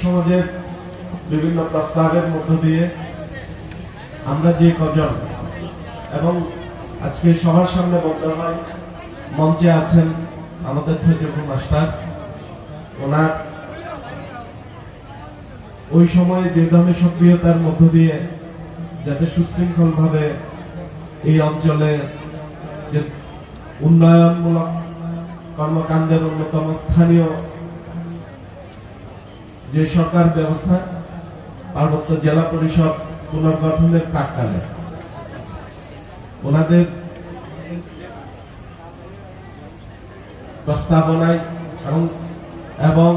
সমাজের বিভিন্ন প্রস্তাবের মধ্য দিয়ে আমরা যে কজন এবং আজকে সবার সামনে বলতে হয় মঞ্চে আছেন আমাদের থৈজকুর মাস্টার, ওনার ওই সময়ে যে ধরনের সক্রিয়তার মধ্য দিয়ে যাতে সুশৃঙ্খলভাবে এই অঞ্চলে যে উন্নয়নমূলক কর্মকাণ্ডের অন্যতম স্থানীয় যে সরকার ব্যবস্থা পার্বত্য জেলা পরিষদ পুনর্গঠনের প্রাক্কালে ওনাদের প্রস্তাবনায় এবং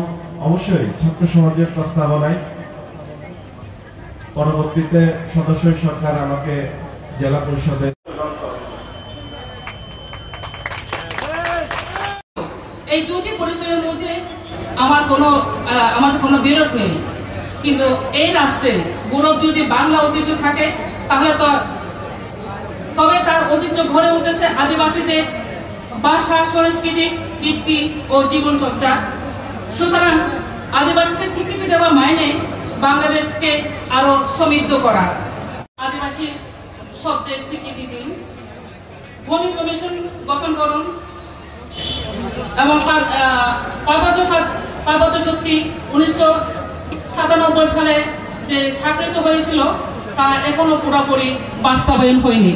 অবশ্যই ছাত্র সমাজের প্রস্তাবনায় পরবর্তীতে সদস্য সরকার আমাকে জেলা পরিষদে এই দুটি পরিচয়ের মধ্যে আমাদের কোনো বিরোধ নেই, কিন্তু এই রাষ্ট্রে গৌরব যদি বাংলা ঐতিহ্য থাকে তাহলে তবে তার ঐতিহ্য গড়ে উঠেছে আদিবাসীদের ভাষা, সংস্কৃতি, কীর্তি ও জীবনচর্চা। সুতরাং আদিবাসীদের স্বীকৃতি দেওয়া মাইনে বাংলাদেশকে আরো সমৃদ্ধ করা। আদিবাসী শব্দের স্বীকৃতি দিন, ভূমি কমিশন গঠন করুন এবং পার্বত্য চুক্তি 1997 সালে যে স্বাক্ষরিত হয়েছিল তা এখনো পুরোপুরি বাস্তবায়ন হয়নি।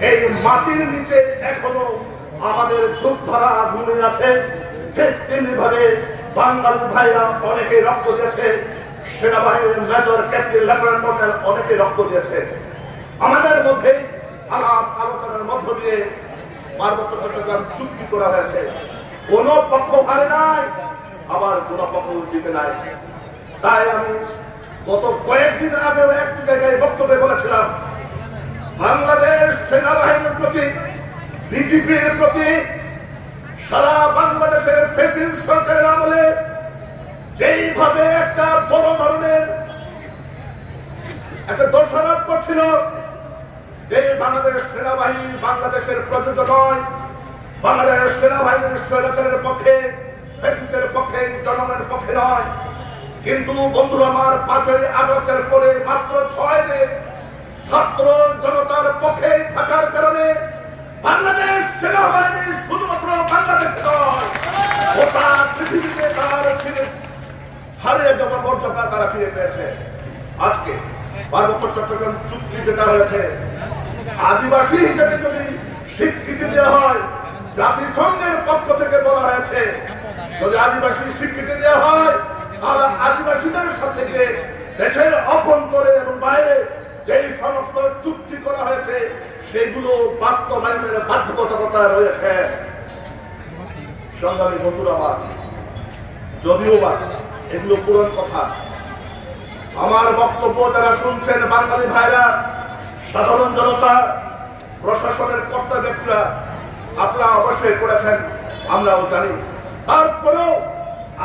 এই মাটির নিচে এখনো আমাদের যোদ্ধারা ঘুমিয়ে আছে। তেমনি ভাবে বাঙালি ভাইরা অনেকে রক্ত দিয়েছে, সেনাবাহিনীর মেজর, ক্যাপ্টেন, লেফটেন্যান্ট কর্নেল অনেকে রক্ত দিয়েছে। আমাদের মধ্যে আলাপ আলোচনার মধ্য দিয়ে পার্বত্য চট্টগ্রাম চুক্তি করা হয়েছে। কোন পক্ষ হারে নাই, আবার কোন পক্ষ জিতে নাই। তাই আমি গত কয়েকদিন আগে একটি জায়গায় বক্তব্যে বলেছিলাম, বাংলাদেশ সেনাবাহিনীর প্রতি, বিজেপির প্রতি, সারা বাংলাদেশের ফ্যাসিস্ট সরকারের আমলে যেইভাবে একটা বড় ধরনের একটা দোষারোপ করছিল যে বাংলাদেশ সেনাবাহিনী বাংলাদেশের প্রযোজ্য নয়, বাংলাদেশ সেনাবাহিনীর স্বৈরাচারের পক্ষে, ফ্যাসিস্টের পক্ষে, জনগণের পক্ষে নয়। কিন্তু বন্ধুরা আমার, 5ই আগস্টের পরে মাত্র 6 দিন ছাত্র জনতার পক্ষে থাকার কারণে বাংলাদেশ সেনাবাহিনী শুধুমাত্র বাংলাদেশ নয়, গোটা পৃথিবীতে তার হারিয়ে যাওয়ার মর্যাদা তারা ফিরে পেয়েছে। আজকে পার্বত্য চট্টগ্রাম চুক্তি যেটা হয়েছে, আদিবাসী হিসেবে যদি স্বীকৃতি দেওয়া হয়, জাতিসংঘের পক্ষ থেকে বলা হয়েছে যদি আদিবাসী স্বীকৃতি দেওয়া হয় তাহলে আদিবাসীদের সাথে দেশের অভ্যন্তরে এবং বাইরে যেই সমস্ত চুক্তি করা হয়েছে সেগুলো বাস্তবায়নের বাধ্যবাধকতা রয়েছে। সংগ্রামী বন্ধুরা আমার, যদিও বা এগুলো পুরন কথা, আমার বক্তব্য যারা শুনছেন বাঙালি ভাইরা, সাধারণ জনতা, প্রশাসনের কর্তা ব্যক্তিরা, আপনারা অবশ্যই করেছেন, আমরাও জানি। তারপরেও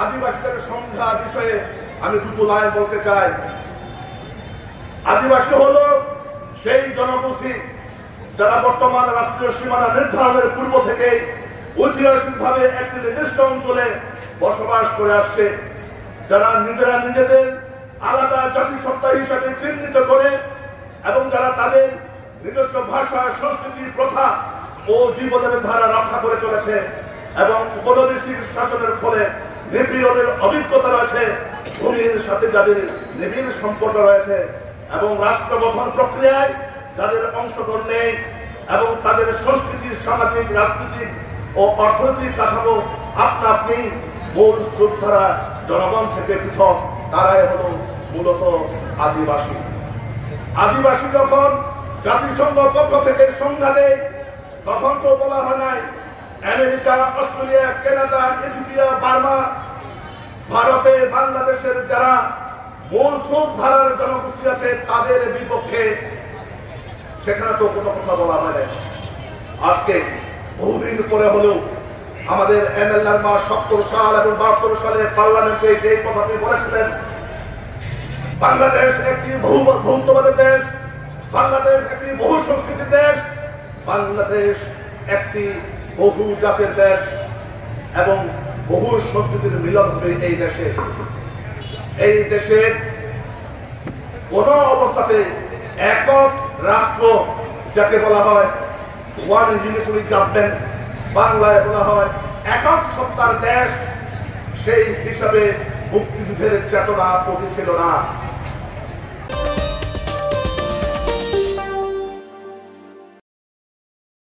আদিবাসীদের সংখ্যা বিষয়ে আমি দুটো লাইন বলতে চাই। আদিবাসী হলো সেই জনগোষ্ঠী যারা বর্তমান রাষ্ট্রীয় সীমানা নির্ধারণের পূর্ব থেকে ঐতিহাসিকভাবে একটি নির্দিষ্ট অঞ্চলে বসবাস করে আসছে, যারা নিজেরা নিজেদের আলাদা জাতিসত্তা হিসাবে চিহ্নিত করে এবং যারা তাদের নিজস্ব ভাষা, সংস্কৃতি, প্রথা ও জীবনের ধারা রক্ষা করে চলেছে এবং উপনিবেশিক শাসনের ফলে নিপীড়নের অভিজ্ঞতা রয়েছে, ভূমির সাথে যাদের নিবিড় সম্পর্ক রয়েছে এবং রাষ্ট্র গঠন প্রক্রিয়ায় যাদের অংশগ্রহণ নেই এবং তাদের সংস্কৃতি, সামাজিক, রাজনৈতিক ও অর্থনৈতিক কাঠামো আপনা আপনি মূল স্রোতধারা জনগণ থেকে পৃথক, তারাই হল মূলত আদিবাসী। আদিবাসী যখন জাতিসংঘ পক্ষ থেকে সংজ্ঞা দেয় তখন তো বলা হয় নাই America, Australia, Canada, Ethiopia, Burma, ভারতে, বাংলাদেশের যারা মূল স্রোতধারার জনগোষ্ঠী আছে তাদের বিপক্ষে, সেখানে তো কোনো কথা বলা হয় না। আজকে বহুদিন পরে হলেও আমাদের এমএলএ 70 সাল এবং 72 সালে পার্লামেন্টে যে কথাটি বলেছিলেন, বাংলাদেশ একটি বহুত্ববাদের দেশ, বাংলাদেশ একটি বহু সংস্কৃতির দেশ, বাংলাদেশ একটি বহু জাতের দেশ এবং বহু সংস্কৃতির মিলন হবে এই দেশে। এই দেশের কোন অবস্থাতে একক রাষ্ট্র যাকে বলা হয় ওয়ান ইউনিটরি গভর্নমেন্ট, বাংলায় বলা হয় একক সত্তার দেশ, সেই হিসাবে মুক্তিযুদ্ধের চেতনা প্রতি ছিল না।